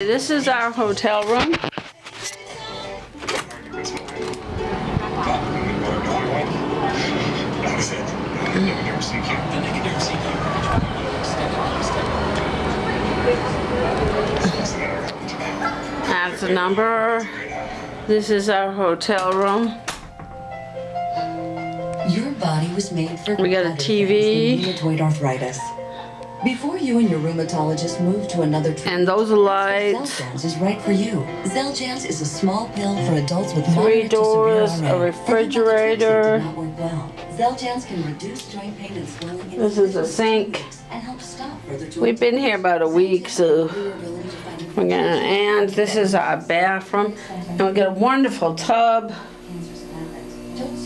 This is our hotel room. That's the number. This is our hotel room. Your body was made for We got a TV. rheumatoid arthritis. Before you and your rheumatologist move to another treatment, And those are lights. Xeljanz is right for you. Xeljanz is a small pill for adults with 3 moderate to doors, severe RA. a refrigerator. If you know the drugs that did not work well, Xeljanz can reduce joint pain and swelling in This is a sink. and help stop further joint We've been here about a week, so pain. we're gonna. And this is our bathroom, and we got a wonderful tub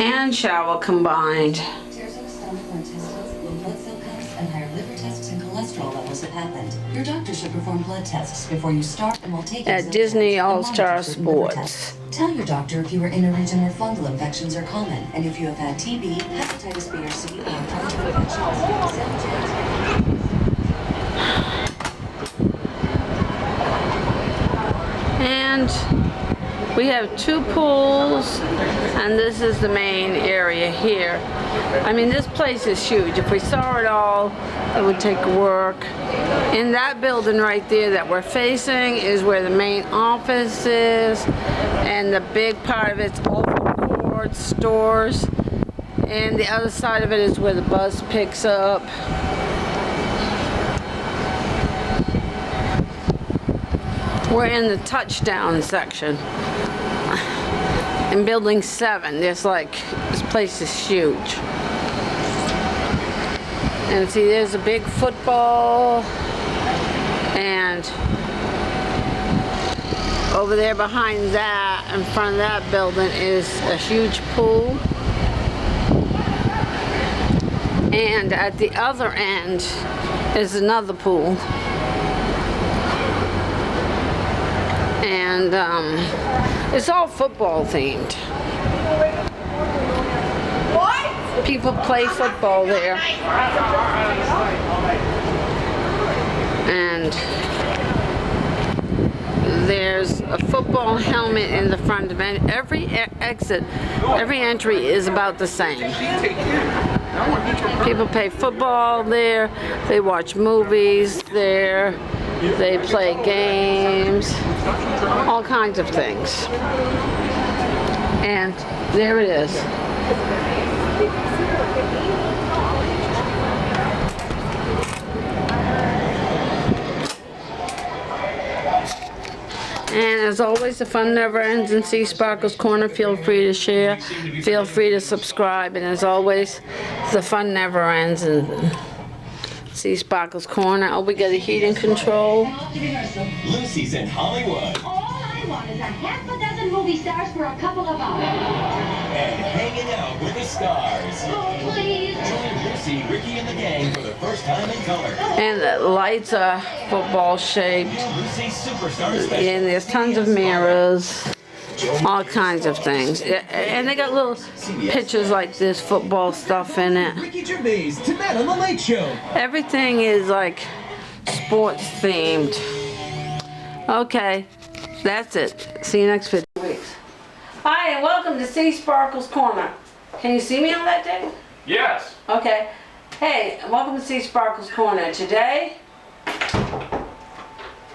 and shower combined. Tears in the stomach or intestines, low blood cell counts, and higher liver tests and cholesterol levels have happened. Your doctor should perform blood tests before you start and will take At Xeljanz Disney and All-Star monitor certain liver Sports. tests. Tell your doctor if you are in a region where fungal infections are common, and if you have had TB, hepatitis B or C, or chronic infections. And we have 2 pools, and this is the main area here. I mean, this place is huge. If we saw it all, it would take work. In that building right there that we're facing is where the main office is, and the big part of it's oval court stores. And the other side of it is where the bus picks up. We're in the touchdown section. In building 7, there's like, this place is huge. And see, there's a big football, and over there behind that, in front of that building, is a huge pool. And at the other end is another pool. And it's all football themed. People play football there. And there's a football helmet in the front of it. Every exit, every entry is about the same. People play football there, they watch movies there, they play games, all kinds of things. And there it is. And as always, the fun never ends in seasparkles Corner. Feel free to share, feel free to subscribe, and as always, the fun never ends in seasparkles Corner. Oh, we got a heating control. Lucy's in Hollywood. All I want is a half a dozen movie stars for a couple of hours. And hanging out with the stars. Oh, please. Join Lucy, Ricky, and the gang for the first time in color. And the lights are football shaped. Lucy's Superstar Special. And there's tons of mirrors, all kinds of things. And they got little pictures like this, football stuff in it. Ricky Gervais, tonight on The Late Show. Everything is like sports themed. Okay, that's it. See you next video. Hi, and welcome to seasparkles Corner. Can you see me on that day? Yes. Okay. Hey, welcome to seasparkles Corner. Today,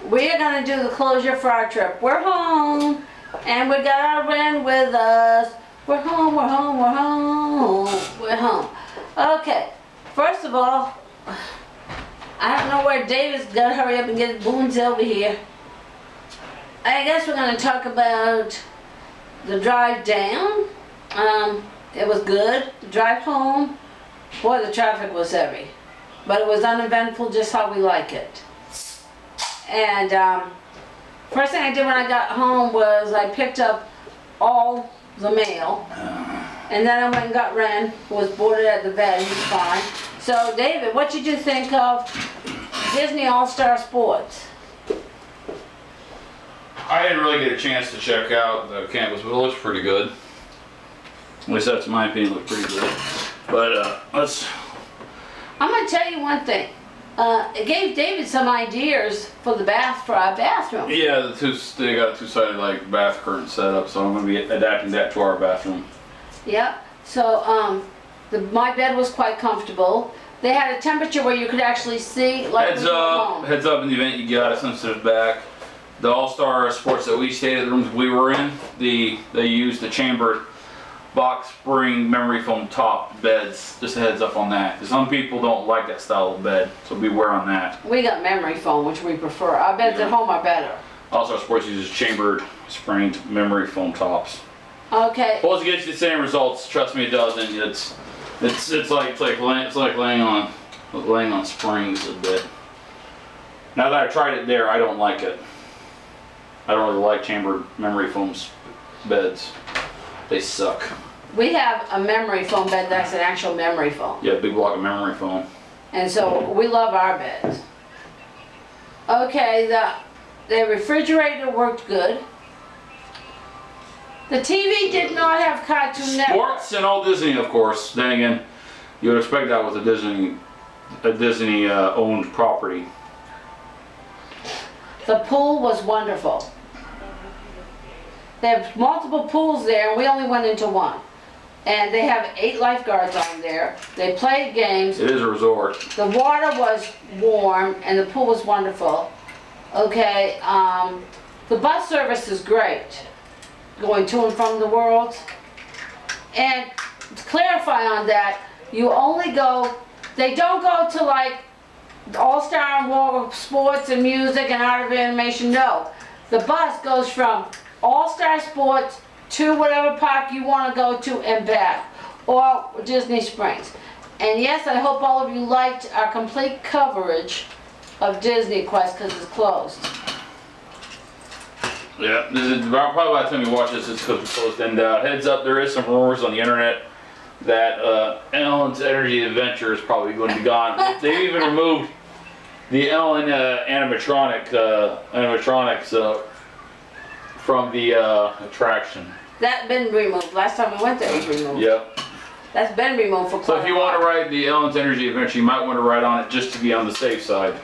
we're gonna do the closure for our trip. We're home, and we got our Ren with us. We're home, we're home, we're home, we're home. Okay, first of all, I don't know where David's gotta hurry up and get his boons over here. I guess we're gonna talk about the drive down. It was good. The drive home, boy, the traffic was heavy, but it was uneventful, just how we like it. And first thing I did when I got home was I picked up all the mail, and then I went and got Ren, who was boarded at the vet. He's fine. So, David, what did you think of Disney All-Star Sports? I didn't really get a chance to check out the campus, but it looks pretty good. At least that's my opinion, it looked pretty good. But I'm I'm gonna tell you one thing. It gave David some ideas for our bathroom. Yeah, they got a two-sided like bath curtain set up, so I'm gonna be adapting that to our bathroom. Yep. So my bed was quite comfortable. They had a temperature where you could actually see, like, Heads when you were up, home. heads up in the event you got a sensitive back. The All-Star Sports that we stayed at, the rooms we were in, they used the chambered box spring memory foam top beds. Just a heads up on that. 'Cause some people don't like that style of bed, so beware on that. We got memory foam, which we prefer. Our beds at home are better. All-Star Sports uses chambered springed memory foam tops. Okay. Supposed to get you the same results. Trust me, it doesn't. It's like laying on springs a bit. Now that I tried it there, I don't like it. I don't really like chambered memory foam beds. They suck. We have a memory foam bed that's an actual memory foam. Yeah, big block of memory foam. And so we love our beds. Okay, the refrigerator worked good. The TV did not have Cartoon Network. Sports and all Disney, of course. Then again, you would expect that with a Disney owned property. The pool was wonderful. They have multiple pools there, and we only went into one. And they have 8 lifeguards on there. They played games. It is a resort. The water was warm, and the pool was wonderful. Okay, the bus service is great, going to and from the world. And to clarify on that, you only go, they don't go to like All-Star and War Sports and Music and Art of Animation, no. The bus goes from All-Star Sports to whatever park you want to go to and back, or Disney Springs. And yes, I hope all of you liked our complete coverage of Disney Quest because it's closed. Yeah, probably by the time you watch this, it's because it's closed. And heads up, there is some rumors on the internet that Ellen's Energy Adventure is probably going to be gone. They've even removed the Ellen animatronics from the attraction. That's been removed. Last time we went there, it was removed. Yep. That's been removed for So quite if you a want to while. ride the Ellen's Energy Adventure, you might want to ride on it just to be on the safe side.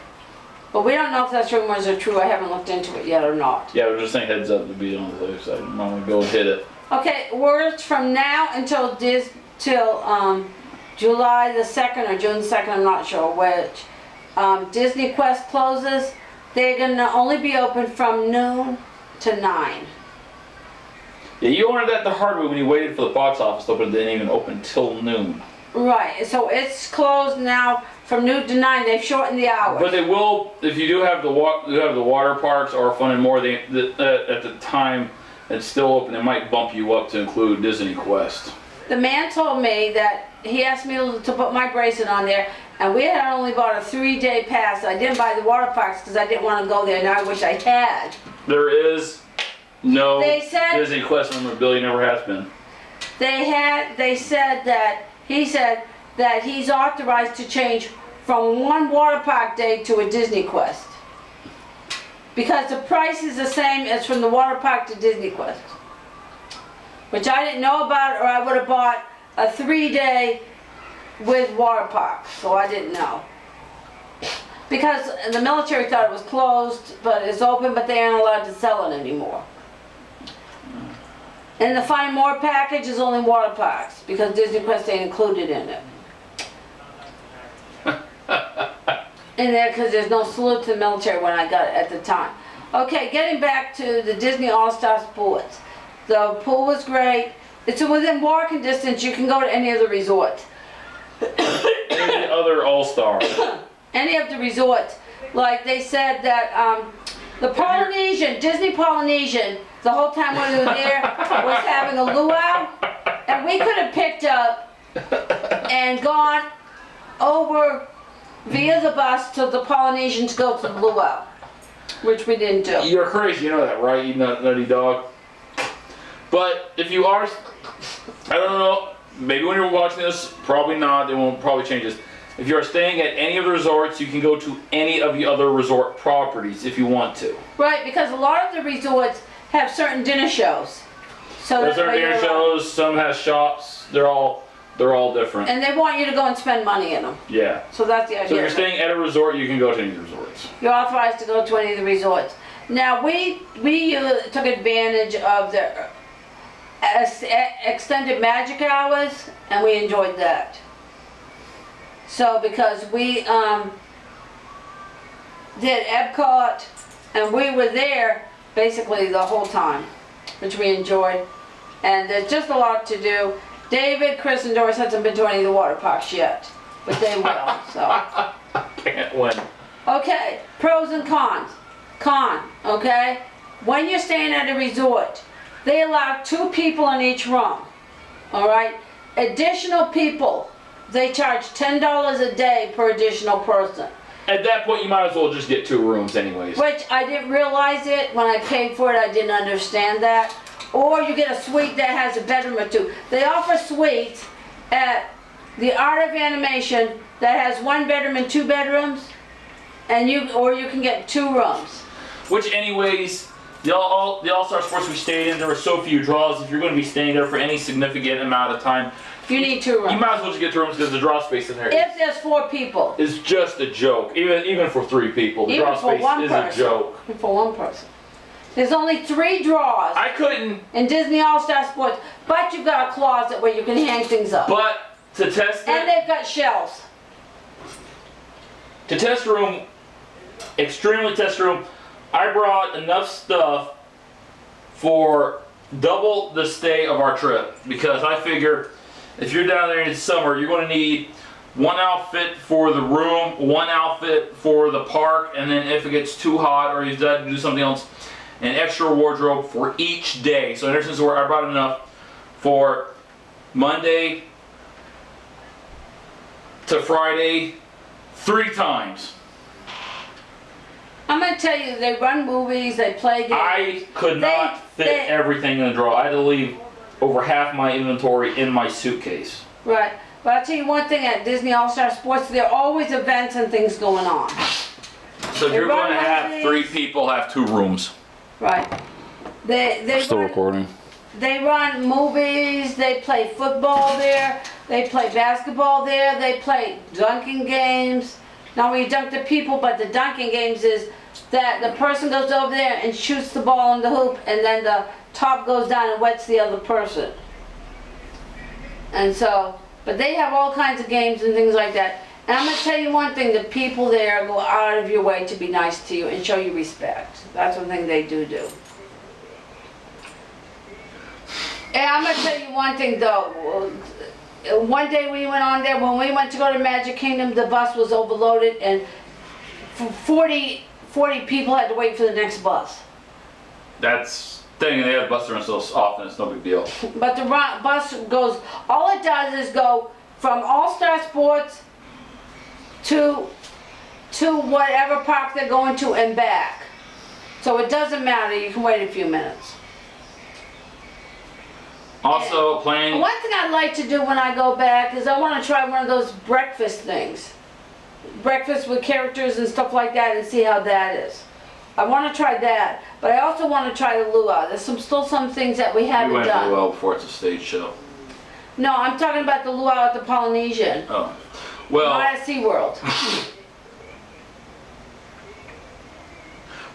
But we don't know if those rumors are true. I haven't looked into it yet or not. Yeah, we're just saying heads up to be on the safe side. You might want to go and hit it. Okay, words from now until July the 2nd or June 2nd, I'm not sure which. Disney Quest closes. They're gonna only be open from noon to 9. Yeah, you ordered that the hard way when you waited for the box office to open. It didn't even open till noon. Right, so it's closed now from noon to 9. They've shortened the hours. But they will, if you do have the water parks or Fun and More, at the time it's still open, they might bump you up to include Disney Quest. The man told me that he asked me to put my bracelet on there, and we had only bought a 3-day pass. I didn't buy the water parks because I didn't want to go there, and I wish I had. There is no They said- Disney Quest memorabilia, never has been. He said that he's authorized to change from one water park day to a Disney Quest. Because the price is the same as from the water park to Disney Quest. Which I didn't know about, or I would have bought a 3-day with water park, so I didn't know. Because the military thought it was closed, but it's open, but they aren't allowed to sell it anymore. And the Find More package is only water parks, because Disney Quest ain't included in it. In there, because there's no salute to the military when I got it at the time. Okay, getting back to the Disney All-Star Sports. The pool was great. It's within walking distance. You can go to any of the resorts. Any other All-Star. Any of the resorts. Like they said that the Polynesian, Disney Polynesian, the whole time we were there, was having a luau. And we could have picked up and gone over via the bus to the Polynesian to go to the luau, which we didn't do. You're crazy, you know that, right? You nutty dog. But if you are, I don't know, maybe when you're watching this, probably not, they won't probably change this. If you're staying at any of the resorts, you can go to any of the other resort properties if you want to. Right, because a lot of the resorts have certain dinner shows. So There's that certain way dinner you're- shows, some has shops, they're all They're all different. And they want you to go and spend money in them. Yeah. So that's the idea. So if you're of it. staying at a resort, you can go to any resorts. You're authorized to go to any of the resorts. Now, we took advantage of the extended magic hours, and we enjoyed that. So, because we did Epcot, and we were there basically the whole time, which we enjoyed. And there's just a lot to do. David, Chris, and Doris hasn't been to any of the water parks yet, but they will, so. Can't win. Okay, pros and cons. Con, okay? When you're staying at a resort, they allow 2 people in each room, all right? Additional people, they charge $10 a day per additional person, At that point, you might as well just get 2 rooms anyways. which I didn't realize it. When I paid for it, I didn't understand that. Or you get a suite that has a bedroom or 2. They offer suites at the Art of Animation that has 1 bedroom and 2 bedrooms, and you can get 2 rooms. Which anyways, the All-Star Sports we stayed in, there were so few draws. If you're going to be staying there for any significant amount of time, You need 2 rooms. you might as well just get 2 rooms because the draw space in there If there's 4 people. is just a joke. Even for 3 people, the Even draw for space one is person. a joke. For 1 person. There's only 3 draws I couldn't, in Disney All-Star Sports, but you've got a closet where you can hang things up. but to test And it, they've got shelves. to test room, extremely test room, I brought enough stuff for double the stay of our trip because I figure if you're down there in the summer, you're going to need 1 outfit for the room, 1 outfit for the park, and then if it gets too hot or you've got to do something else, an extra wardrobe for each day. So in essence, I brought enough for Monday to Friday 3 times. I'm going to tell you, they run movies, they play games. I could not fit everything in the drawer. I had to leave over half my inventory in my suitcase. Right. But I'll tell you one thing, at Disney All-Star Sports, there are always events and things going on. So if They you're run going to have movies. 3 people, have 2 rooms. Right. They Still run, recording. They run movies, they play football there, they play basketball there, they play dunking games. Not where you dunk the people, but the dunking games is that the person goes over there and shoots the ball in the hoop, and then the top goes down and wets the other person. And so, but they have all kinds of games and things like that. And I'm going to tell you one thing, the people there go out of your way to be nice to you and show you respect. That's one thing they do. And I'm going to tell you one thing though. One day we went on there, when we went to go to Magic Kingdom, the bus was overloaded and 40 people had to wait for the next bus. That's thing. They have bus runs so often. It's no big deal. But the bus goes, all it does is go from All-Star Sports to whatever park they're going to and back. So it doesn't matter, you can wait a few minutes. Also, playing. One thing I'd like to do when I go back is I want to try one of those breakfast things. Breakfast with characters and stuff like that and see how that is. I want to try that, but I also want to try the luau. There's still some things that we We haven't went done. well before it's a stage show. No, I'm talking about the luau at the Polynesian, Oh, well. not at SeaWorld.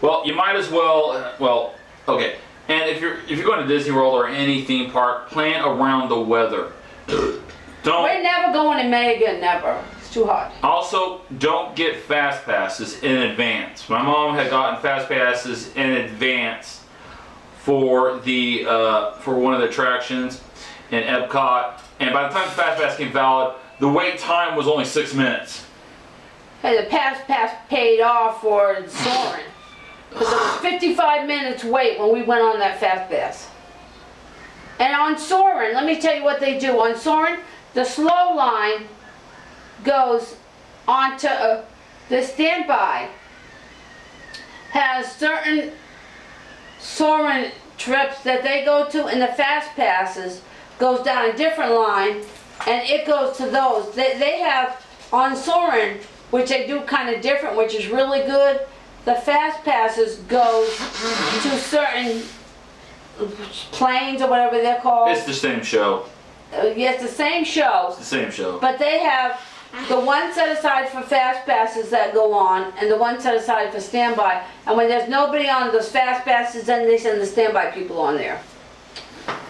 Well, you might as well. Well, okay. And if you're going to Disney World or any theme park, plan around the weather. We're Don't. never going in May again, never. It's too hot. Also, don't get fast passes in advance. My mom had gotten fast passes in advance for the for one of the attractions in Epcot, and by the time the fast pass came valid, the wait time was only 6 minutes. Hey, the pass paid off for Soarin'. Because it was 55 minutes wait when we went on that fast pass. And on Soarin', let me tell you what they do. On Soarin', the slow line goes onto the standby has certain Soarin' trips that they go to, and the fast passes goes down a different line, and it goes to those. They have on Soarin', which they do kind of different, which is really good. The fast passes goes to certain planes or whatever they're called. It's the same show. Yes, the same show, It's the same show. but they have the one set aside for fast passes that go on, and the one set aside for standby. And when there's nobody on those fast passes, then they send the standby people on there.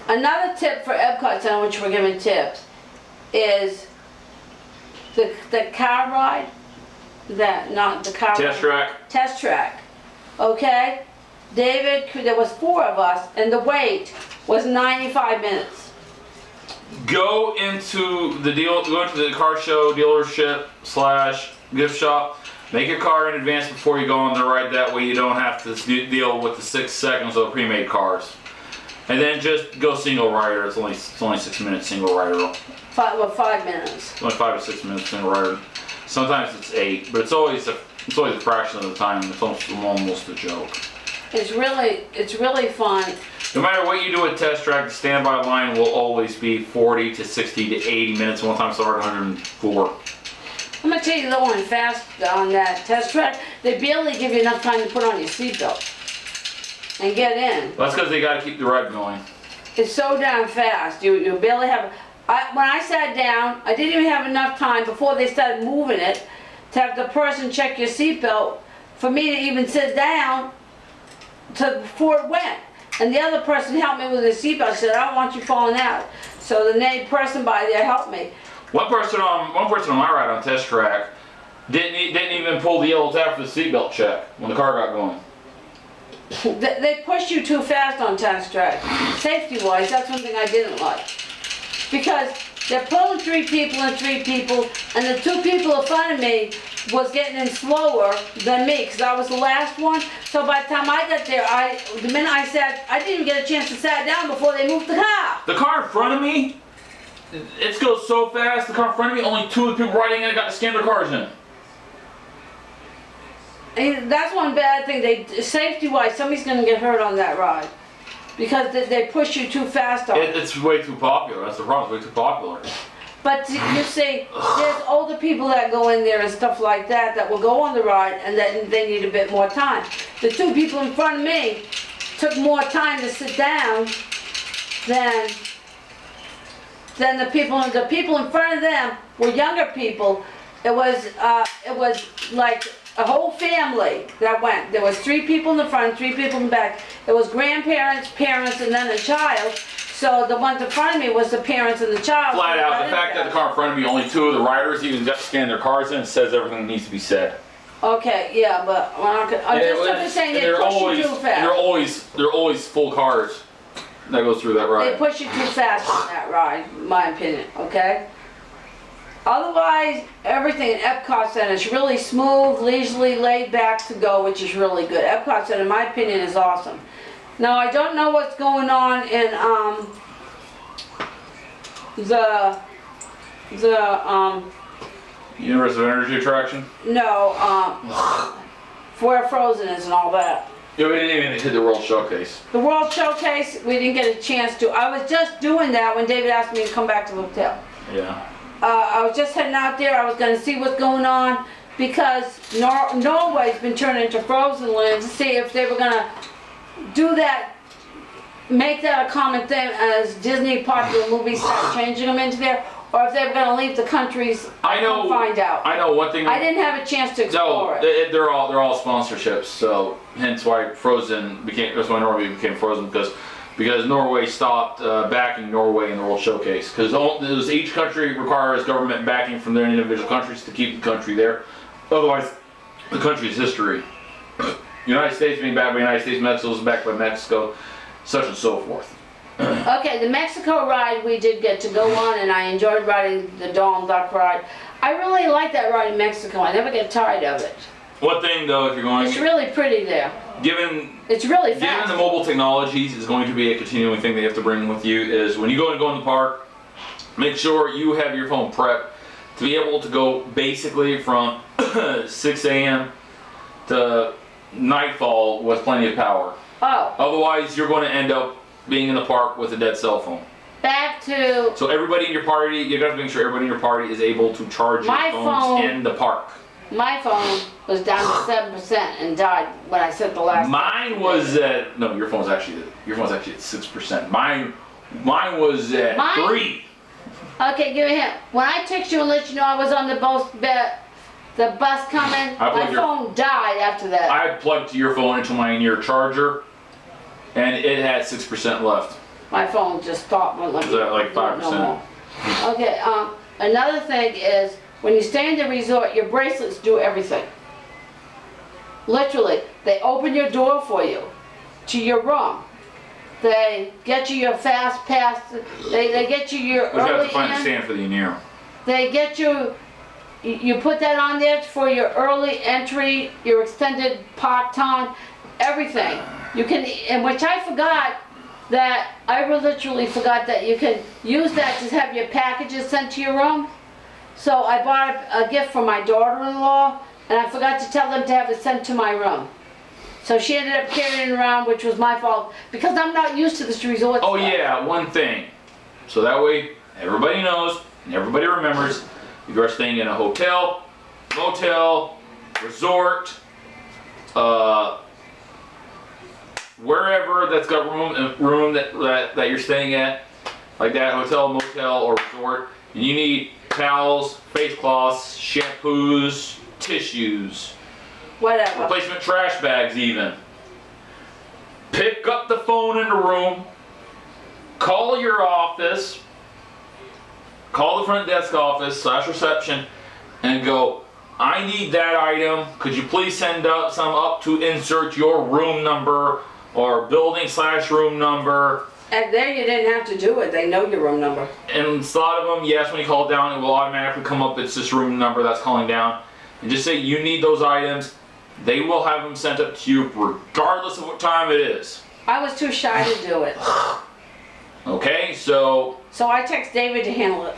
Another tip for Epcot Center, which we're giving tips, is the car ride. Not the car Test ride. track. Test track. Okay? David, there was 4 of us, and the wait was 95 minutes. Go into the car show dealership / gift shop. Make your car in advance before you go on the ride. That way you don't have to deal with the 6 seconds of pre-made cars. And then just go single rider. It's only 6 minutes single rider. 5 minutes. It's only 5 to 6 minutes single rider. Sometimes it's 8, but it's always a fraction of the time. It's almost a joke. It's really fun. No matter what you do at test track, the standby line will always be 40 to 60 to 80 minutes. One time started 104. I'm gonna tell you though, on fast on that test track, they barely give you enough time to put on your seatbelt and get in. Well, that's because they got to keep the ride going. It's so damn fast. You barely have. When I sat down, I didn't even have enough time before they started moving it to have the person check your seatbelt for me to even sit down before it went. And the other person helped me with the seatbelt. Said, "I don't want you falling out." So the person by there helped me. One person on my ride on test track didn't even pull the yellow tab for the seatbelt check when the car got going. They push you too fast on test track. Safety-wise, that's one thing I didn't like. Because they're pulling 3 people and 3 people, and the 2 people in front of me was getting in slower than me, because I was the last one. So by the time I got there, the minute I sat, I didn't even get a chance to sit down before they moved the car. The car in front of me, it goes so fast. The car in front of me, only 2 of the people riding in it got to scan their cars in. And that's one bad thing. Safety-wise, somebody's going to get hurt on that ride. Because they push you too fast on it. It's way too popular. That's the problem. It's way too popular. But you see, there's older people that go in there and stuff like that will go on the ride, and that they need a bit more time. The 2 people in front of me took more time to sit down than the people in front of them were younger people. It was like a whole family that went. There was 3 people in the front, 3 people in the back. It was grandparents, parents, and then a child. So the ones in front of me was the parents and the child. Flat out, the fact that the car in front of me, only 2 of the riders even got to scan their cars in, says everything that needs to be said. Okay, yeah, but I'm just saying they push you too fast. They're always full cars that goes through that They ride. push you too fast on that ride, in my opinion, okay? Otherwise, everything in Epcot Center is really smooth, leisurely, laid back to go, which is really good. Epcot Center, in my opinion, is awesome. Now, I don't know what's going on in Universe of Energy attraction? where Frozen is and all that. Yeah, we didn't even hit the World Showcase. The World Showcase, we didn't get a chance to. I was just doing that when David asked me to come back to the hotel. Yeah. I was just heading out there. I was going to see what's going on because Norway's been turned into Frozen Land to see if they were going to do that, make that a common thing as Disney popular movies start changing them into there, or if they were going to leave the countries. I know. Find out. I know one thing. I didn't have a chance to explore it. They're all sponsorships. So hence why Frozen became. That's why Norway became Frozen because Norway stopped backing Norway in the World Showcase because each country requires government backing from their individual countries to keep the country there. Otherwise, the country's history. United States being backed by United States, Mexico is backed by Mexico, such and so forth. Okay, the Mexico ride we did get to go on, and I enjoyed riding the Donald Duck ride. I really like that ride in Mexico. I never get tired of it. One thing though, if you're going, It's really pretty there. It's really fast. Given the mobile technologies is going to be a continuing thing they have to bring with you, is when you go in the park, make sure you have your phone prepped to be able to go basically from 6 a.m. to nightfall with plenty of power. Oh. Otherwise, you're going to end up being in the park with a dead cell phone. Back to... So everybody in your party, you got to make sure everybody in your party is able to charge your phones in the park. My phone was down to 7% and died when I sent the last. Mine was at your phone's actually at 6%. Mine was at 3. Okay, give me a hint. When I text you and let you know I was on the bus coming, I my put your- phone died after that. I plugged your phone into my in-ear charger, and it had 6% left. My phone just stopped. Wouldn't let Is me that like do it no 5%? more. Okay, another thing is, when you stay in the resort, your bracelets do everything. Literally, they open your door for you to your room. They get you your fast pass. They get you your We have early to find a in. stand for the in-ear. They get you put that on there for your early entry, your extended park time, everything. You can, and which I forgot, that I literally forgot that you can use that to have your packages sent to your room. So I bought a gift for my daughter-in-law, and I forgot to tell them to have it sent to my room. So she ended up carrying it around, which was my fault, because I'm not used to this resort Oh stuff. yeah, one thing. So that way everybody knows and everybody remembers, if you are staying in a hotel, motel, resort, wherever that's got room that you're staying at, like that hotel, motel, or resort, and you need towels, face cloths, shampoos, tissues, Whatever. replacement trash bags even. Pick up the phone in the room, call your office, call the front desk office / reception, and go, I need that item. Could you please send up some up to insert your room number or building / room number? And there you didn't have to do it. They know your room number. And a lot of them, yes, when you call down, it will automatically come up. It's this room number that's calling down. And just say you need those items. They will have them sent up to you regardless of what time it is. I was too shy to do it. Okay, so I text David to handle it.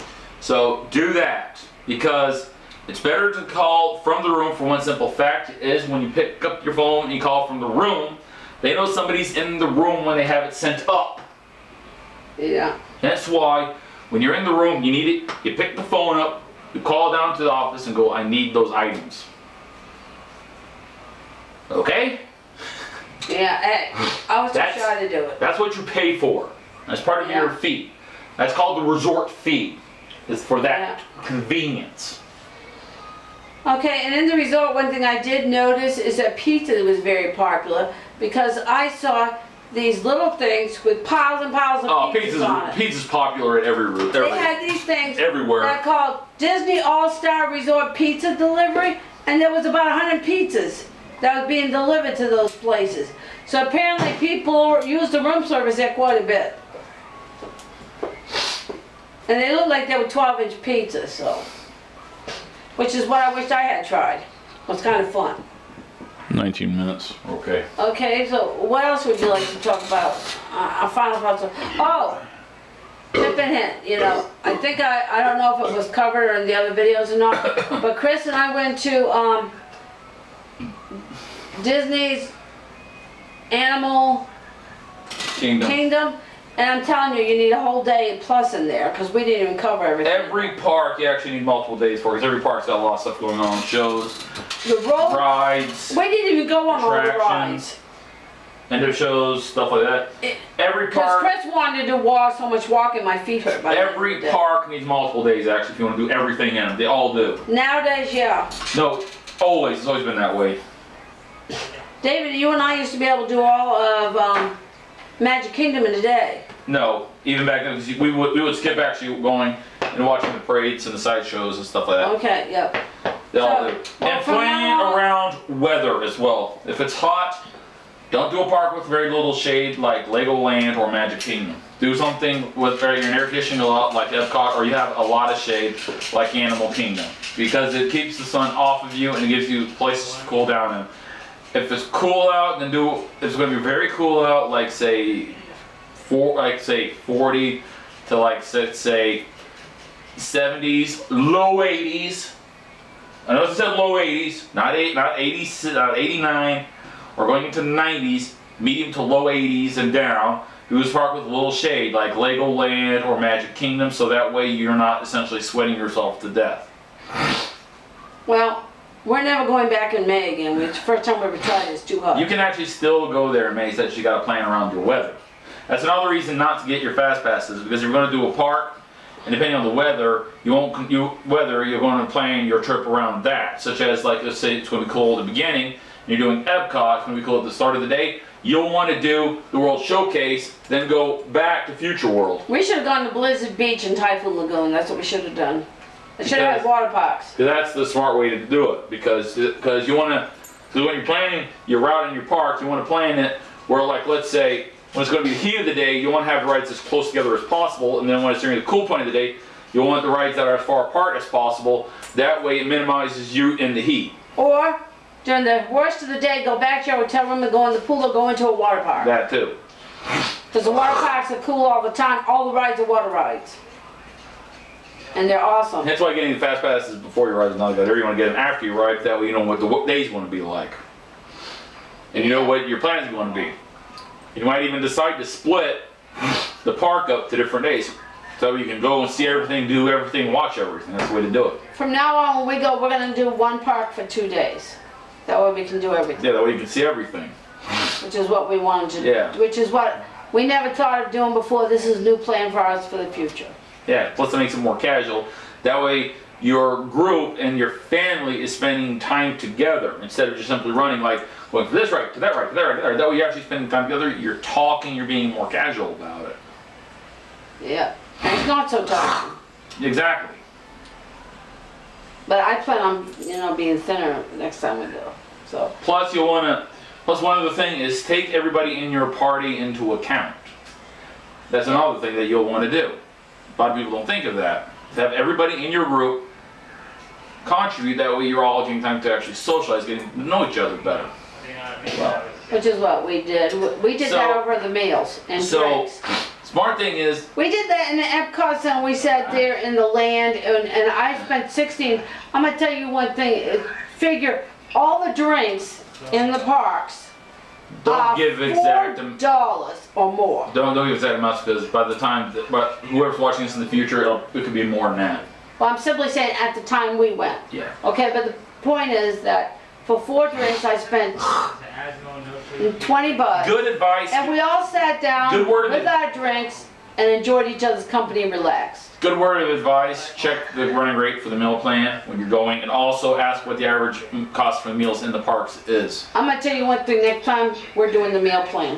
do that, because it's better to call from the room for one simple fact is when you pick up your phone and you call from the room, they know somebody's in the room when they have it sent up. Yeah. That's why when you're in the room, you need it, you pick the phone up, you call down to the office and go, I need those items. Okay? Yeah, hey, I was too That's- shy to do it. That's what you pay for. That's part of your Yeah. fee. That's called the resort fee. It's for that Yeah. convenience. Okay, and in the resort, one thing I did notice is that pizza was very popular, because I saw these little things with piles and piles of Oh, pizzas on it. pizza's popular at every route. They had these things everywhere. that called Disney All-Star Resort Pizza Delivery, and there was about 100 pizzas that was being delivered to those places. So apparently people use the room service there quite a bit. And they looked like they were 12-inch pizzas, so. Which is what I wish I had tried. It was kind of fun. 19 minutes. Okay. Okay, so what else would you like to talk about? Our final thoughts. Oh, tip and hint. You know, I think I don't know if it was covered in the other videos or not, but Chris and I went to Disney's Animal Kingdom, and I'm telling you, you need a whole day plus in there because we didn't even cover everything. Every park you actually need multiple days for, because every park's got a lot of stuff going on. Shows, The road. rides, We didn't even go on all the rides. attractions, end of shows, stuff like that. Every Because park, Chris wanted to walk so much walking, my feet hurt. By the end of every the day. park needs multiple days actually if you want to do everything in them. They all do. Nowadays, yeah. No, always. It's always been that way. David, you and I used to be able to do all of Magic Kingdom in a day. No, even back then, 'cause we would skip actually going and watching the parades and the sideshows and stuff like that. Okay, yep. They all So, do. well, And from playing now on- around weather as well. If it's hot, don't do a park with very little shade like Legoland or Magic Kingdom. Do something with your air conditioning a lot like Epcot, or you have a lot of shade like Animal Kingdom, because it keeps the sun off of you and it gives you places to cool down in. If it's cool out, then it's going to be very cool out, like say 40 to like say 70s, low 80s. I know it said low 80s, not 80s, not 89, or going into the 90s, medium to low 80s and down. Do this park with a little shade, like Legoland or Magic Kingdom, so that way you're not essentially sweating yourself to death. Well, we're never going back in May again. It's the first time we ever tried it. It's too hot. You can actually still go there in May, so that you got to plan around your weather. That's another reason not to get your fast passes, because if you're going to do a park and depending on the weather, you're going to plan your trip around that. Such as, like, let's say it's going to be cold at the beginning, and you're doing Epcot, it's going to be cold at the start of the day. You'll want to do the World Showcase, then go back to Future World. We should have gone to Blizzard Beach and Typhoon Lagoon. That's what we should have done. It should have had water parks. That's the smart way to do it, because you want to. So when you're planning your route and your parks, you want to plan it where, like, let's say when it's going to be the heat of the day, you want to have the rides as close together as possible, and then when it's during the cool point of the day, you want the rides that are as far apart as possible. That way, it minimizes you in the heat. Or during the worst of the day, go back to your hotel room and go in the pool or go into a water park. That too. Because the water parks are cool all the time. All the rides are water rides. And they're awesome. That's why getting the fast passes before your ride is not a good idea. You want to get them after your ride, that way you know what the days want to be like. And you know what your plans are going to be. You might even decide to split the park up to different days. So you can go and see everything, do everything, watch everything. That's the way to do it. From now on, when we go, we're going to do one park for 2 days. That way we can do everything. Yeah, that way you can see everything. Which is what we wanted to do. Yeah. Which is what we never thought of doing before. This is a new plan for us for the future. Yeah, plus it makes it more casual. That way your group and your family is spending time together instead of just simply running, like going from this right to that right to that right to that right. That way you're actually spending time together, you're talking, you're being more casual about it. Yeah. And it's not so tough. Exactly. But I plan on, being thinner next time we go. So. Plus one other thing is take everybody in your party into account. That's another thing that you'll want to do. A lot of people don't think of that. To have everybody in your group contribute, that way you're all getting time to actually socialize, getting to know each other better. Well, Which is what we did. We did that over the meals and drinks. Smart thing is, We did that in the Epcot Center. We sat there in the land, and I spent 16. I'm gonna tell you one thing. Figure all the drinks in the parks. don't give exact $4 or more. don't give exact amounts, because by the time but whoever's watching this in the future, it could be more than that. Well, I'm simply saying at the time we went. Yeah. Okay, but the point is that for 4 drinks I spent $20. Good advice. And we all sat down Good word of with our drinks and enjoyed each other's company and relaxed. Good word of advice, check the running rate for the meal plan when you're going, and also ask what the average cost for the meals in the parks is. I'm gonna tell you one thing, next time we're doing the meal plan.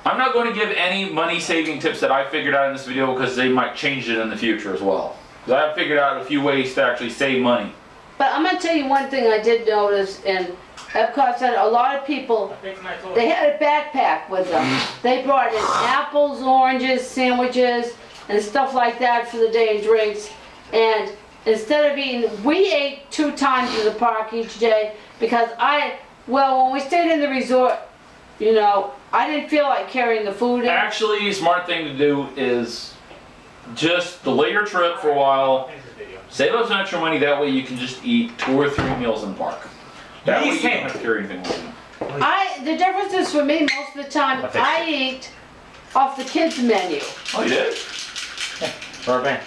I'm not going to give any money saving tips that I figured out in this video, because they might change it in the future as well. Because I've figured out a few ways to actually save money. But I'm gonna tell you one thing I did notice in Epcot Center, a lot of people, they had a backpack with them. They brought in apples, oranges, sandwiches, and stuff like that for the day and drinks. And instead of eating, we ate 2 times in the park each day, because when we stayed in the resort, I didn't feel like carrying the food in. Actually, a smart thing to do is just delay your trip for a while, save up some extra money, that way you can just eat 2 or 3 meals in the park. That way you don't have to carry anything with you. The difference is for me, most of the time, I eat off the kids' menu. Oh, you did? Yeah, rubber band.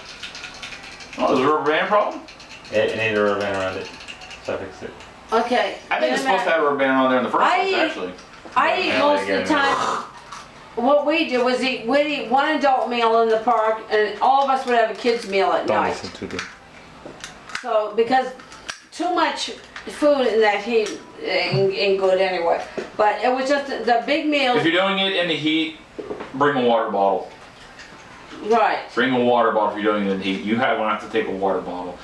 Oh, there's a rubber band problem? It needed a rubber band around it, so I fixed it. Okay. I think it's supposed to have a rubber band on there in the first place, actually. I eat most of the time. What we did was we'd eat 1 adult meal in the park, and all of us would have a kids' meal at night. So, because too much food in that heat ain't good anyway. But it was just the big meals. If you're doing it in the heat, bring a water bottle. Right. Bring a water bottle if you're doing it in the heat. You have to take a water bottle.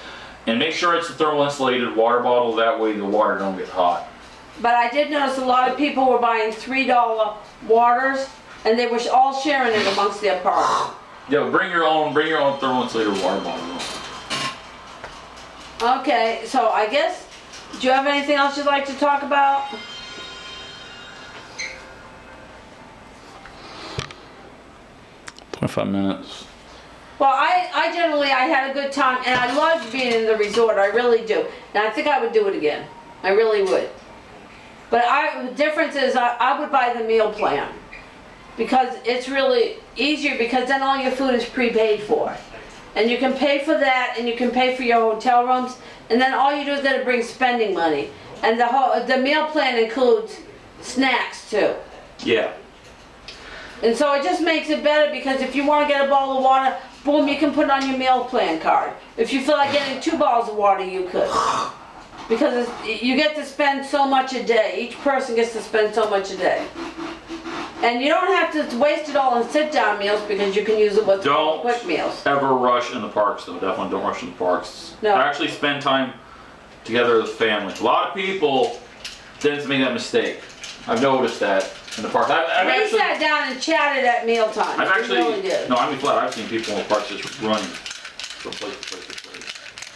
And make sure it's a thermal insulated water bottle, that way the water don't get hot. But I did notice a lot of people were buying $3 waters, and they were all sharing it amongst their party. Yeah, bring your own thermal insulated water bottle. Okay, so I guess, do you have anything else you'd like to talk about? $25 minutes. Well, I generally had a good time, and I loved being in the resort, I really do. And I think I would do it again. I really would. But the difference is I would buy the meal plan, because it's really easier, because then all your food is prepaid for. And you can pay for that, and you can pay for your hotel rooms, and then all you do is then bring spending money. And the meal plan includes snacks too. Yeah. And so it just makes it better, because if you want to get a bottle of water, boom, you can put it on your meal plan card. If you feel like getting 2 bottles of water, you could. Because you get to spend so much a day. Each person gets to spend so much a day. And you don't have to waste it all on sit-down meals because you can use it with Don't quick meals. ever rush in the parks though. Definitely don't rush in the parks. No. Actually spend time together as a family. A lot of people tend to make that mistake. I've noticed that in the park. I've We actually, sat down and chatted at mealtime. I've actually, We really did. no, I mean flat. I've seen people in the parks just running from place to place to place.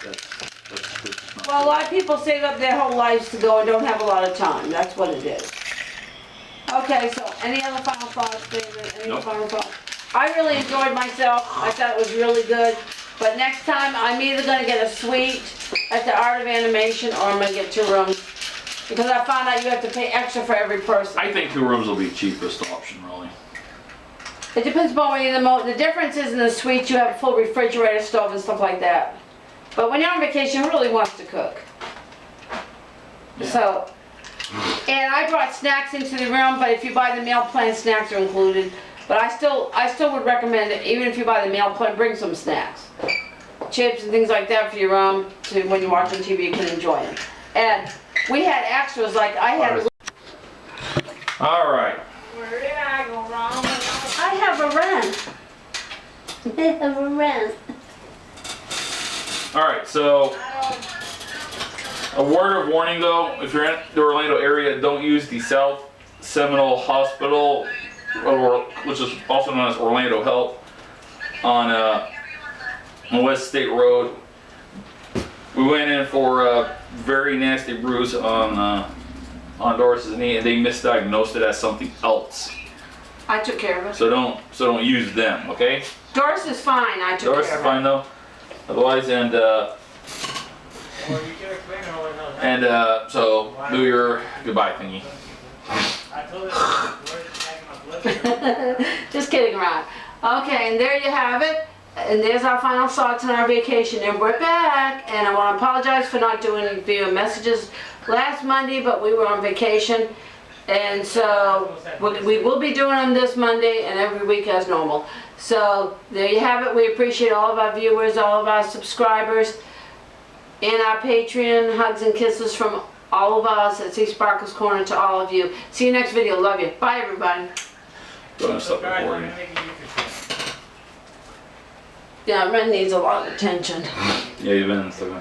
That's just not Well, a good. lot of people save up their whole lives to go and don't have a lot of time. That's what it is. Okay, so any other final thoughts, David? Any Nope. final thoughts? I really enjoyed myself. I thought it was really good. But next time, I'm either gonna get a suite at the Art of Animation or I'm gonna get 2 rooms. Because I found out you have to pay extra for every person. I think 2 rooms will be the cheapest option, really. It depends upon where you're the difference is in the suite, you have a full refrigerator, stove and stuff like that. But when you're on vacation, who really wants to cook? Yeah. So, and I brought snacks into the room, but if you buy the meal plan, snacks are included. But I still would recommend it, even if you buy the meal plan, bring some snacks. Chips and things like that for your room, to when you're watching TV, you can enjoy them. And we had extras, like I had, All right. where did I go wrong? I have a rent. I have a rent. All right. So, a word of warning though: if you're in the Orlando area, don't use the South Seminole Hospital, or which is also known as Orlando Health, on West State Road. We went in for a very nasty bruise on Doris's knee, and they misdiagnosed it as something else. I took care of it. So don't use them, okay? Doris is fine, I took Doris is care of fine though. Otherwise, so do your goodbye thingy. it. Just kidding around. Okay, and there you have it. And there's our final thoughts on our vacation. And we're back. And I want to apologize for not doing any video messages last Monday, but we were on vacation. And so we will be doing them this Monday and every week as normal. So there you have it. We appreciate all of our viewers, all of our subscribers, and our Patreon. Hugs and kisses from all of us at seasparkles Corner to all of you. See you next video. Love you. Bye, everybody. Don't stop recording. Yeah, Ren needs a lot of attention. Yeah, you've been in the